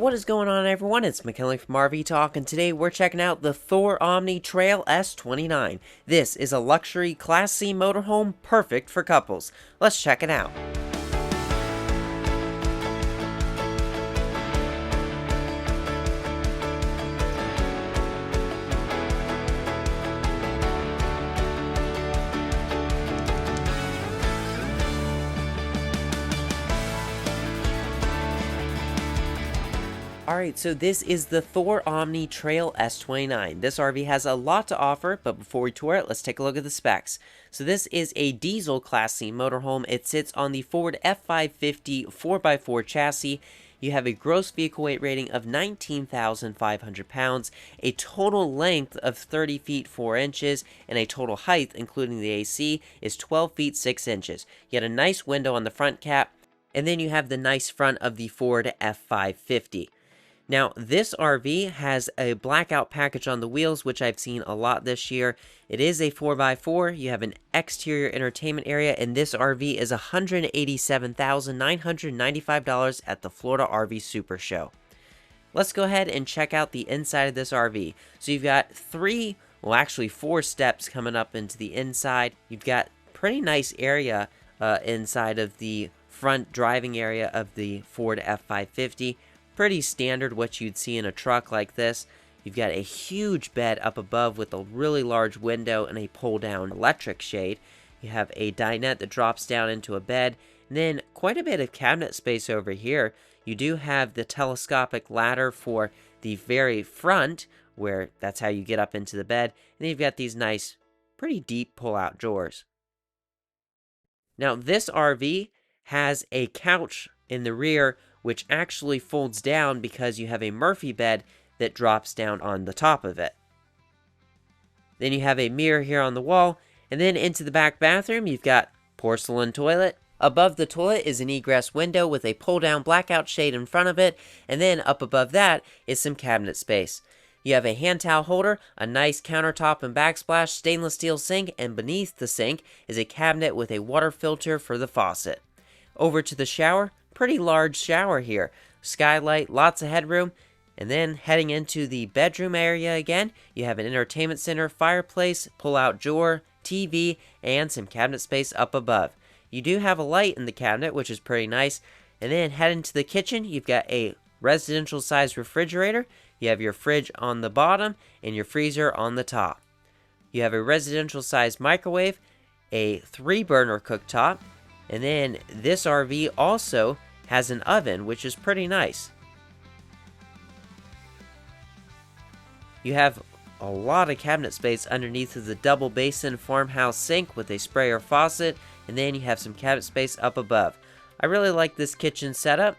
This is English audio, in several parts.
What is going on, everyone? It's McKinley from RV Talk, and today we're checking out the Thor Omni Trail S29. This is a luxury Class C motorhome perfect for couples. Let's check it out. Alright, so this is the Thor Omni Trail S29. This RV has a lot to offer, but before we tour it, let's take a look at the specs. So this is a diesel Class C motorhome. It sits on the Ford F550 4x4 chassis. You have a gross vehicle weight rating of 19,500 pounds, a total length of 30 feet 4 inches, and a total height, including the AC, is 12 feet 6 inches. You had a nice window on the front cap, and then you have the nice front of the Ford F550. Now, this RV has a blackout package on the wheels, which I've seen a lot this year. It is a 4x4. You have an exterior entertainment area, and this RV is $187,995 at the Florida RV Super Show. Let's go ahead and check out the inside of this RV. So you've got four steps coming up into the inside. You've got pretty nice area inside of the front driving area of the Ford F550. Pretty standard what you'd see in a truck like this. You've got a huge bed up above with a really large window and a pull-down electric shade. You have a dinette that drops down into a bed, and then quite a bit of cabinet space over here. You do have the telescopic ladder for the very front, where that's how you get up into the bed, and then you've got these nice, pretty deep pull-out drawers. Now, this RV has a couch in the rear, which actually folds down because you have a Murphy bed that drops down on the top of it. Then you have a mirror here on the wall, and then into the back bathroom, you've got porcelain toilet. Above the toilet is an egress window with a pull-down blackout shade in front of it, and then up above that is some cabinet space. You have a hand towel holder, a nice countertop and backsplash stainless steel sink, and beneath the sink is a cabinet with a water filter for the faucet. Over to the shower. Pretty large shower here. Skylight, lots of headroom. And then heading into the bedroom area again, you have an entertainment center, fireplace, pull-out drawer, TV, and some cabinet space up above. You do have a light in the cabinet, which is pretty nice. And then head into the kitchen. You've got a residential-sized refrigerator. You have your fridge on the bottom and your freezer on the top. You have a residential-sized microwave, a 3-burner cooktop, and then this RV also has an oven, which is pretty nice. You have a lot of cabinet space underneath of the double basin farmhouse sink with a sprayer faucet, and then you have some cabinet space up above. I really like this kitchen setup.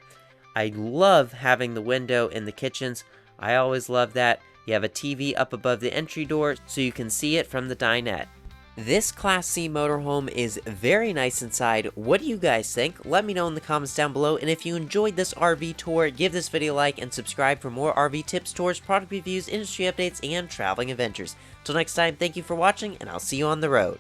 I love having the window in the kitchens. I always love that. You have a TV up above the entry door so you can see it from the dinette. This Class C motorhome is very nice inside. What do you guys think? Let me know in the comments down below, and if you enjoyed this RV tour, give this video a like and subscribe for more RV tips, tours, product reviews, industry updates, and traveling adventures. Till next time, thank you for watching, and I'll see you on the road.